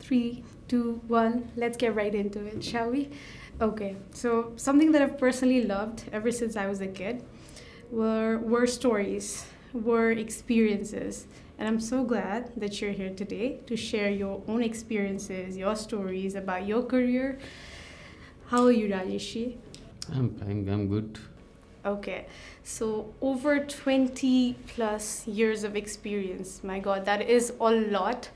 Three, two, one. Let's get right into it, shall we? Okay, so something that I've personally loved ever since I was a kid were stories, were experiences. And I'm so glad that you're here today to share your own experiences, your stories about your career. How are you, Rajeshi? I'm fine, I'm good. Okay, so over 20 plus years of experience. My God, that is a lot.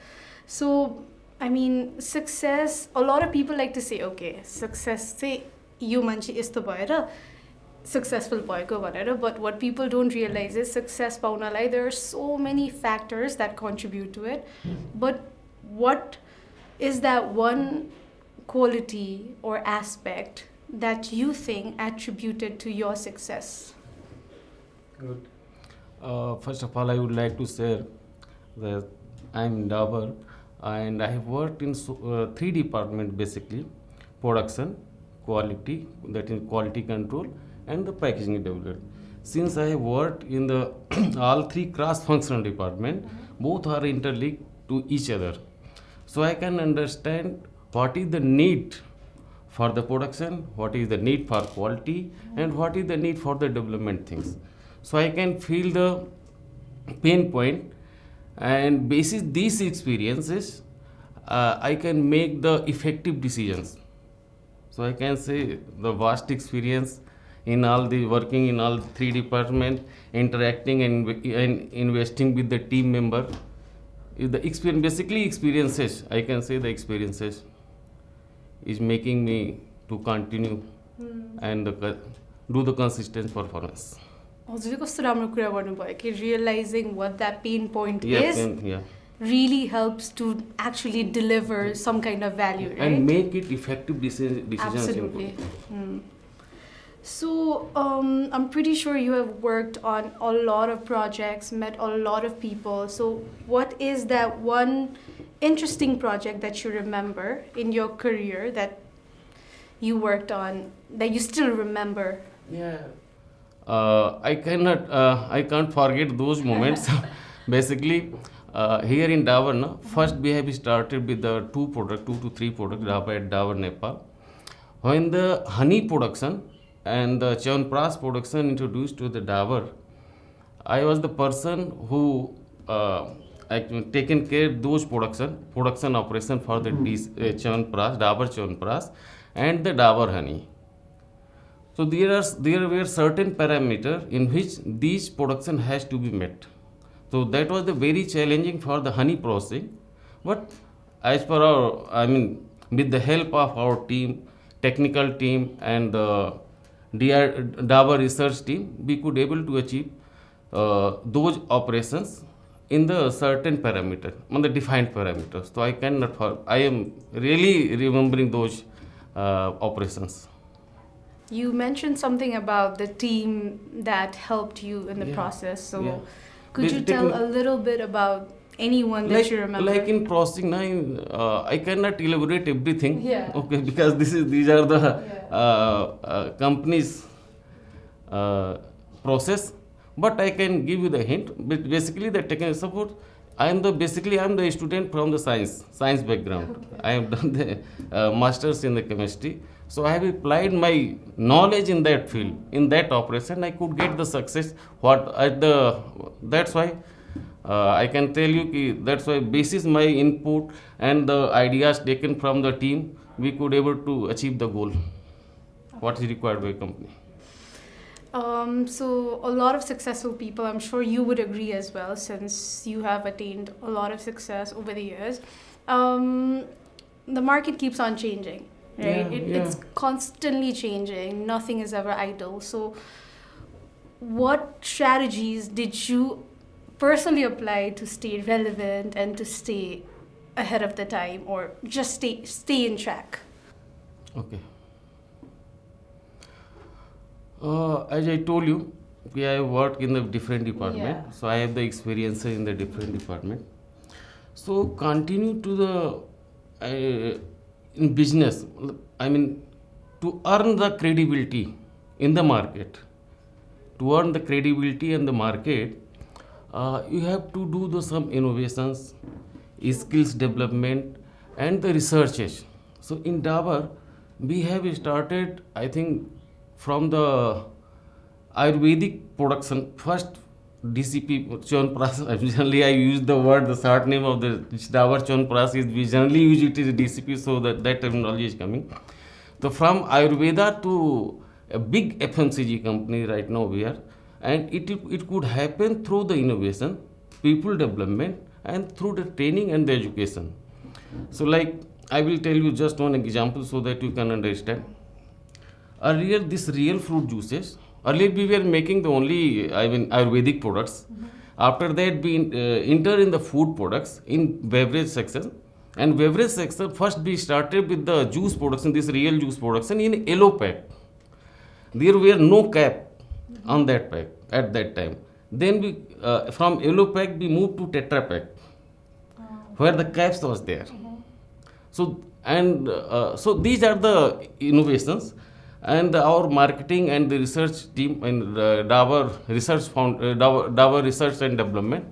So, I mean, success, a lot of people like to say, okay, success, say, you manchi isto bhayera successful bhayeko bhanera, but what people don't realize is success paunalai, there are so many factors that contribute to it. But what is that one quality or aspect that you think attributed to your success? Good. First of all, I would like to share that I'm Dabur and I have worked in three departments basically: production, quality, that is quality control, and the packaging development. Since I have worked in the all three cross-functional department, both are interlinked to each other. So I can understand what is the need for the production, what is the need for quality, and what is the need for the development things. So I can feel the pain point, and basis these experiences, I can make the effective decisions. So I can say the vast experience in all the working in all three departments, interacting and investing with the team member. Is the experience basically experiences? I can say the experiences is making me to continue and do the consistent performance. हजुरले कस्तो राम्रो कुरा गर्नुभयो कि realizing what that pain point is Yeah. really helps to actually deliver some kind of value, right? And make it effective decisions. Absolutely. So I'm pretty sure you have worked on a lot of projects, met a lot of people. So what is that one interesting project that you remember in your career that you worked on that you still remember? Yeah. I can't forget those moments. Basically, here in Dabur, no, first we have started with the two to three products at Dabur Nepal. When the honey production and the Chyawanprash production introduced to the Dabur, I was the person who actually taken care those production operation for the Chyawanprash, Dabur Chyawanprash, and the Dabur honey. So there were certain parameters in which these production has to be met. So that was the very challenging for the honey processing. But as per our, I mean, with the help of our team, technical team, and the Dabur research team, we could able to achieve those operations in the certain parameter, on the defined parameters. So I am really remembering those operations. You mentioned something about the team that helped you in the process. So could you tell a little bit about anyone that you remember? Like in processing, I cannot elaborate everything. Yeah. Okay, because these are the company's process. But I can give you the hint. But basically, the technical support. I am the student from the science background. Okay. I have done the masters in the chemistry. So I have applied my knowledge in that field, in that operation. I could get the success. That's why I can tell you that's why basis my input and the ideas taken from the team, we could able to achieve the goal. What is required by a company. So a lot of successful people, I'm sure you would agree as well, since you have attained a lot of success over the years. The market keeps on changing, right? It's constantly changing. Nothing is ever idle. So what strategies did you personally apply to stay relevant and to stay ahead of the time, or just stay in track? Okay. As I told you, I work in the different department, so I have the experience in the different department. So continue to the in business. I mean, to earn the credibility in the market, to earn the credibility in the market, you have to do some innovations, skills development, and the researches. So in Dabur, we have started, I think, from the Ayurvedic production. First, DCP Chyawanprash. Generally, I use the word, the short name of the Dabur Chyawanprash is we generally use it as DCP, so that terminology is coming. So from Ayurveda to a big FMCG company right now we are, and it could happen through the innovation, people development, and through the training and the education. So like I will tell you just one example so that you can understand. Earlier, this real fruit juices. Earlier, we were making the only, I mean, Ayurvedic products. After that, we enter in the food products in beverage section. And beverage section, first we started with the juice production, this real juice production in yellow pack. There were no cap on that pack at that time. Then we, from yellow pack, we moved to tetra pack, where the caps was there. So and so these are the innovations, and our marketing and the research team and Dabur Research Dabur Research and Development.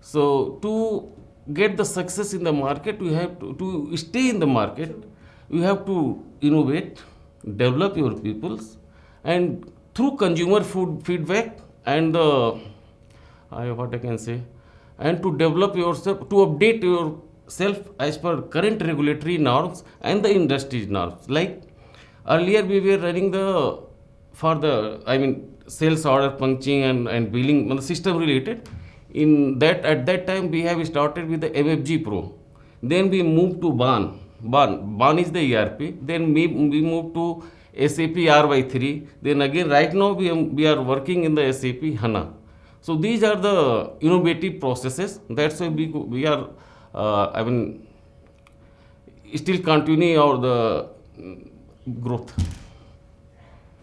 So to get the success in the market, you have to stay in the market. You have to innovate, develop your peoples, and through consumer food feedback and the what I can say, and to develop yourself, to update yourself as per current regulatory norms and the industry norms. Like earlier, we were running the for the I mean sales order punching and billing the system related. In that at that time we have started with the MFG Pro. Then we moved to BAN. BAN is the ERP. Then we moved to SAP RY3. Then again right now we are working in the SAP HANA. So these are the innovative processes. That's why we are I mean still continue our the growth.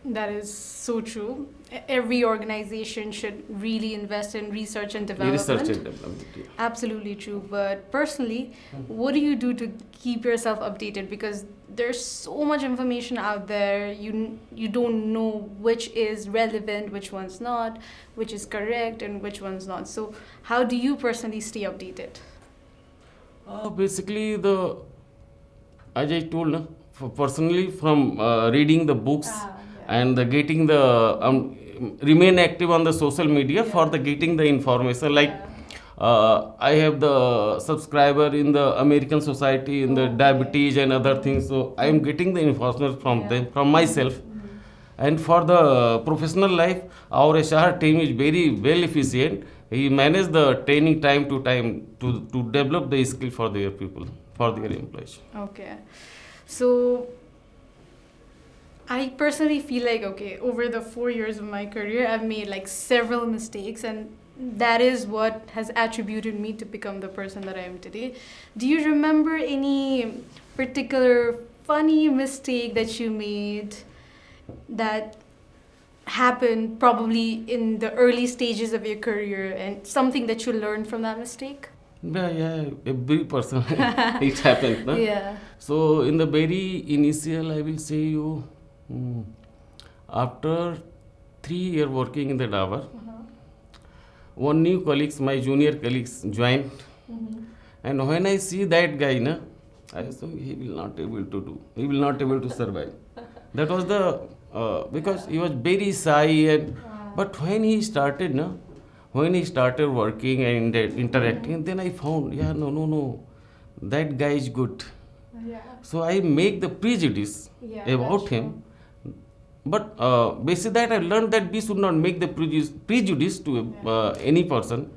That is so true. Every organization should really invest in research and development. Research and development. Yeah. Absolutely true. But personally, what do you do to keep yourself updated? Because there's so much information out there. You don't know which is relevant, which one's not, which is correct, and which one's not. So how do you personally stay updated? Basically, as I told, personally from reading the books and getting the remain active on the social media for the getting the information. Like I have the subscriber in the American Society in the diabetes and other things. So I am getting the information from them, from myself. And for the professional life, our HR team is very well efficient. He manages the training time to develop the skill for their people, for their employees. Okay. So I personally feel like, okay, over the 4 years of my career, I've made like several mistakes, and that is what has attributed me to become the person that I am today. Do you remember any particular funny mistake that you made that happened probably in the early stages of your career, and something that you learned from that mistake? Yeah, every person it happens. No? Yeah. So in the very initial, I will say you, after 3 years working in the Dabur, one new colleagues, my junior colleagues joined, and when I see that guy, I said he will not able to survive. That was the because he was very shy, and but when he started, working and interacting, then I found, no, that guy is good. Yeah. So I make the prejudice about him. But basically that I learned that we should not make the prejudice to any person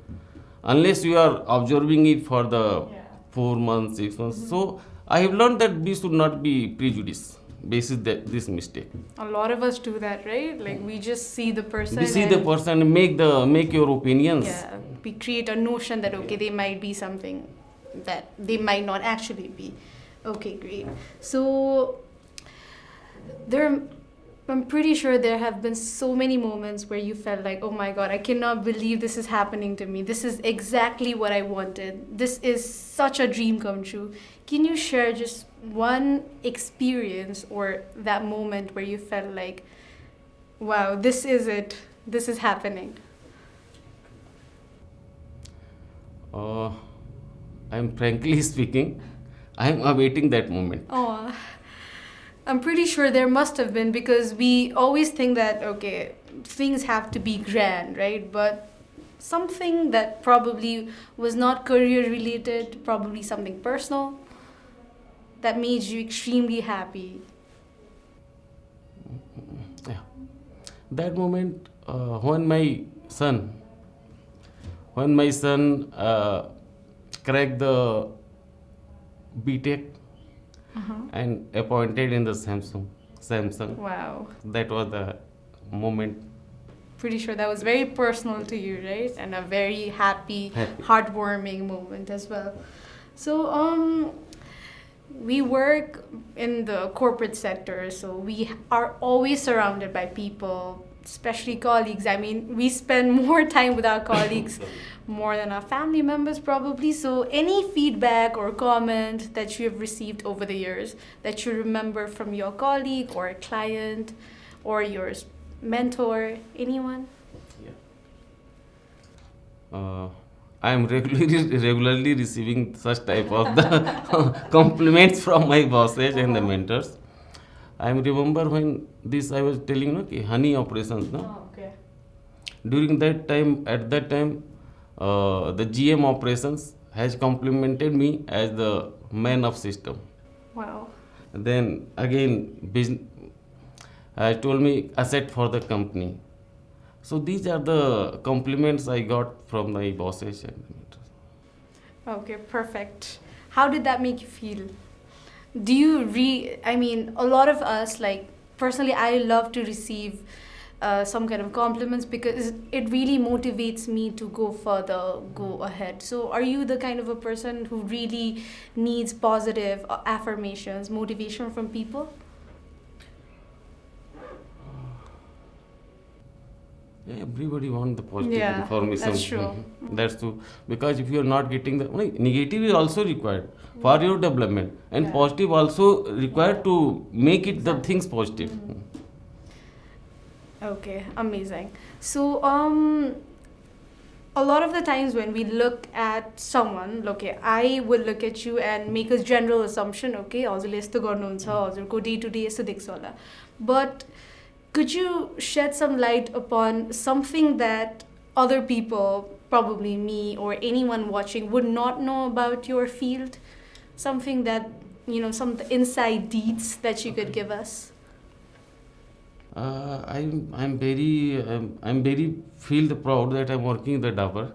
unless you are observing it for the 4 months, 6 months. So I have learned that we should not be prejudiced basis this mistake. A lot of us do that, right? Like we just see the person. We see the person and make your opinions. Yeah, we create a notion that okay, they might be something that they might not actually be. Okay, great. So I'm pretty sure there have been so many moments where you felt like, oh my God, I cannot believe this is happening to me. This is exactly what I wanted. This is such a dream come true. Can you share just one experience or that moment where you felt like, wow, this is it. This is happening? I'm frankly speaking, I am awaiting that moment. Oh, I'm pretty sure there must have been, because we always think that, okay, things have to be grand, right? But something that probably was not career related, probably something personal, that made you extremely happy. Yeah. That moment son, when my son cracked the BTech Uh-huh. and appointed in the Samsung. Wow. That was the moment. Pretty sure that was very personal to you, right? And a very happy, Happy. heartwarming moment as well. So, we work in the corporate sector, so we are always surrounded by people, especially colleagues. I mean, we spend more time with our colleagues more than our family members, probably. So, any feedback or comment that you have received over the years that you remember from your colleague or a client or your mentor, anyone? I am regularly receiving such type of the compliments from my bosses and the mentors. I remember when this I was telling no कि honey operations no. Oh, okay. During that time, at that time, the GM operations has complimented me as the man of system. Wow. Then again, business told me asset for the company. So these are the compliments I got from my bosses and mentors. Okay, perfect. How did that make you feel? Do you I mean, a lot of us, like, personally, I love to receive some kind of compliments because it really motivates me to go further, go ahead. So, are you the kind of a person who really needs positive affirmations, motivation from people? Yeah, everybody wants the positive Yeah, information. that's true. That's true. Because if you are not getting the negative is also required for your development, and Yeah. positive also required to make it the things positive. Okay, amazing. So, a lot of the times when we look at someone, okay, I will look at you and make a general assumption, okay, हजुरले यस्तो गर्नुहुन्छ, हजुरको day to day यस्तो देख्छ होला. But could you shed some light upon something that other people, probably me or anyone watching, would not know about your field? Something that, some inside deeds that you could give us? I'm very feel the proud that I'm working in the Dabur,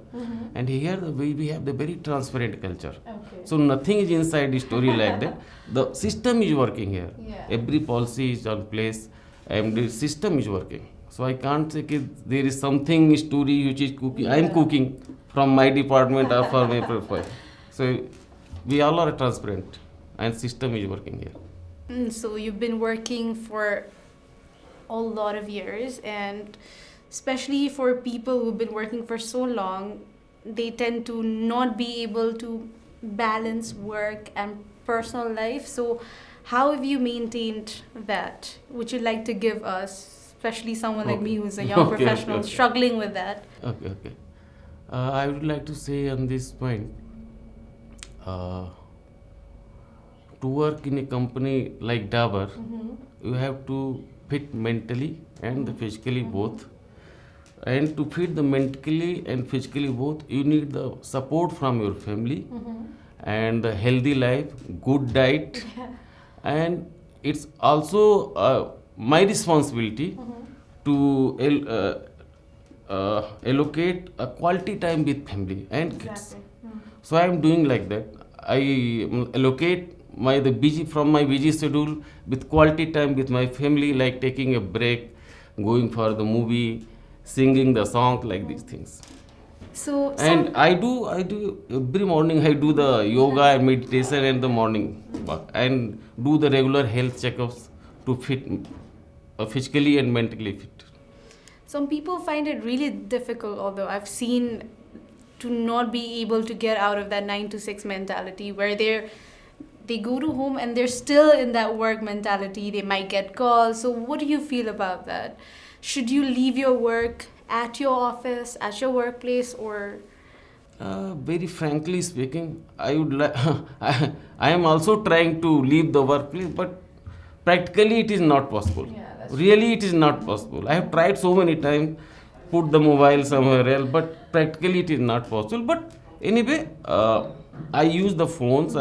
and here we have the very transparent culture. Okay. So nothing is inside the story like that. The system is working here. Yeah. Every policy is on place, and the system is working. So I can't say that there is something story which is cooking. I am cooking from my department or for my profile. So we all are transparent, and system is working here. So you've been working for a lot of years, and especially for people who've been working for so long, they tend to not be able to balance work and personal life. So how have you maintained that? Would you like to give us, especially someone like me who's a young professional struggling with that? Okay. I would like to say on this point, to work in a company like Dabur, you have to fit mentally and physically both. And to fit the mentally and physically both, you need the support from your family and the healthy life, good diet, and it's also my responsibility to allocate a quality time with family and kids. So I am doing like that. I allocate the busy schedule with quality time with my family, like taking a break, going for the movie, singing the song, like these things. So And I do every morning. I do the yoga and meditation in the morning, and do the regular health checkups to fit physically and mentally fit. some people find it really difficult, although I've seen, to not be able to get out of that 9 to 6 mentality where they go to home and they're still in that work mentality. They might get calls. So what do you feel about that? Should you leave your work at your office, at your workplace, or? Very frankly speaking, I would like. I am also trying to leave the workplace, but practically it is not possible. Yeah, that's true. Really, it is not possible. I have tried so many times, put the mobile somewhere else, but practically it is not possible. But anyway, I use the phones.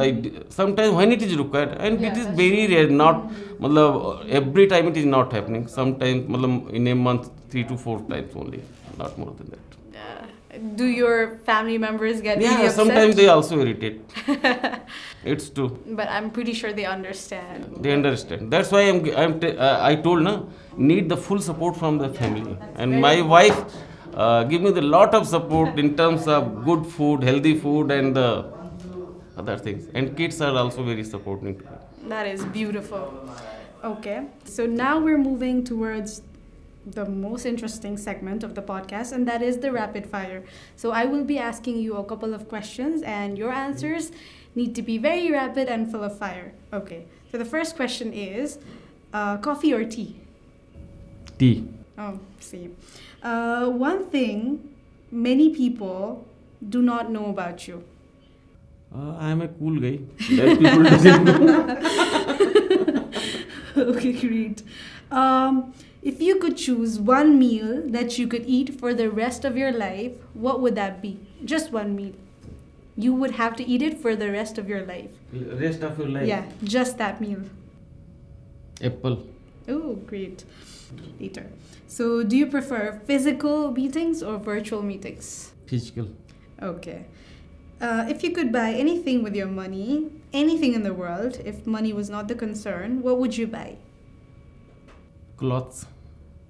Sometimes when it is required, and Yeah, it is that's very true. rare. Not, matlab, every time it is not happening. Sometimes, matlab, in a month, 3 to 4 times only, not more than that. Do your family members get really Yeah, upset? sometimes they also irritate. It's true. But I'm pretty sure they understand. They understand. That's why I told na, need the full support from the family. And my wife give me the lot of support in terms of good food, healthy food, and the other things. And kids are also very supporting to me. That is beautiful. Okay, so now we're moving towards the most interesting segment of the podcast, and that is the rapid fire. So I will be asking you a couple of questions, and your answers need to be very rapid and full of fire. Okay, so the first question is coffee or tea? Tea. Oh, see. One thing many people do not know about you. I am a cool guy. That people doesn't know. Okay, great. If you could choose one meal that you could eat for the rest of your life, what would that be? Just one meal. You would have to eat it for the rest of your life. Rest of your life. Yeah, just that meal. Apple. Oh, great. Later. So, do you prefer physical meetings or virtual meetings? Physical. Okay. If you could buy anything with your money, anything in the world, if money was not the concern, what would you buy? Clothes.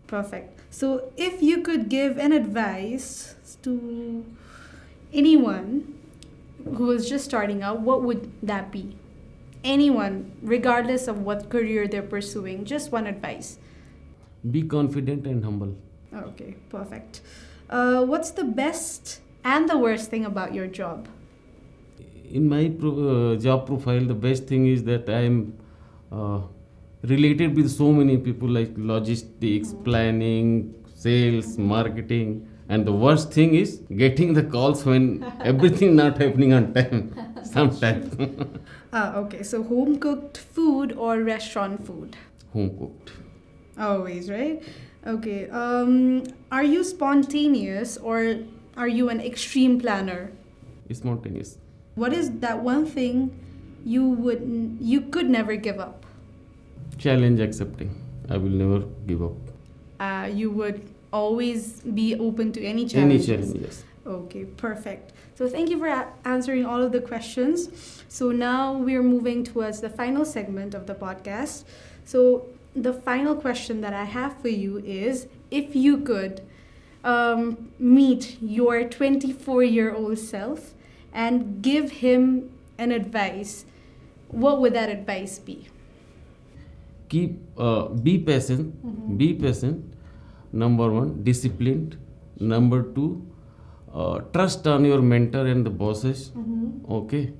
Perfect. So, if you could give an advice to anyone who is just starting out, what would that be? Anyone, regardless of what career they're pursuing, just one advice. Be confident and humble. Okay, perfect. What's the best and the worst thing about your job? In my job profile, the best thing is that I am related with so many people like logistics, planning, sales, marketing, and the worst thing is getting the calls when everything not happening on time. Sometimes Okay, so home cooked food or restaurant food? home cooked. Always, right? Okay. Are you spontaneous or are you an extreme planner? Spontaneous. What is that one thing you could never give up? Challenge accepting. I will never give up. You would always be open to any Any challenges. challenge, yes. Okay, perfect. So thank you for answering all of the questions. So now we're moving towards the final segment of the podcast. So the final question that I have for you is, if you could meet your 24-year-old self and give him an advice, what would that advice be? Be patient. Be patient. Number one, disciplined. Number two, trust on your mentor and the bosses. Okay.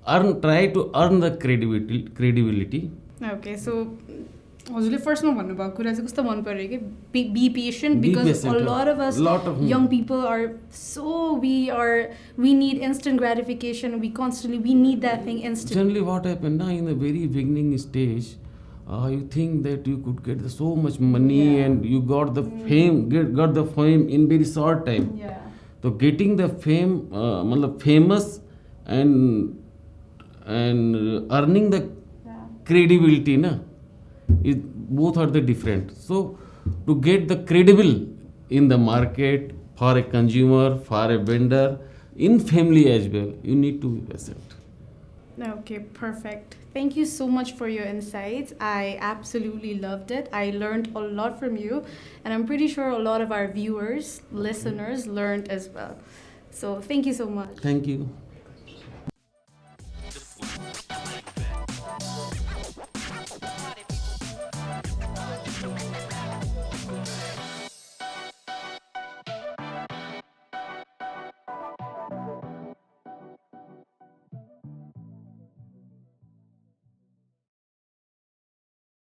Try to earn the credibility. Okay, so हजुरले फर्स्टमा भन्नुभएको कुरा चाहिँ कस्तो मन पर्यो कि be patient because a lot of us young people are so we need instant gratification, we need that thing instantly. Generally what happened now in the very beginning stage, you think that you could get so much money and you got the got the fame in very short time. Yeah. So getting the fame, famous and earning the credibility, na, both are the different. So to get the credible in the market for a consumer, for a vendor, in family as well, you need to be patient. Okay, perfect. Thank you so much for your insights. I absolutely loved it. I learned a lot from you, and I'm pretty sure a lot of our viewers, listeners learned as well. So thank you so much. Thank you.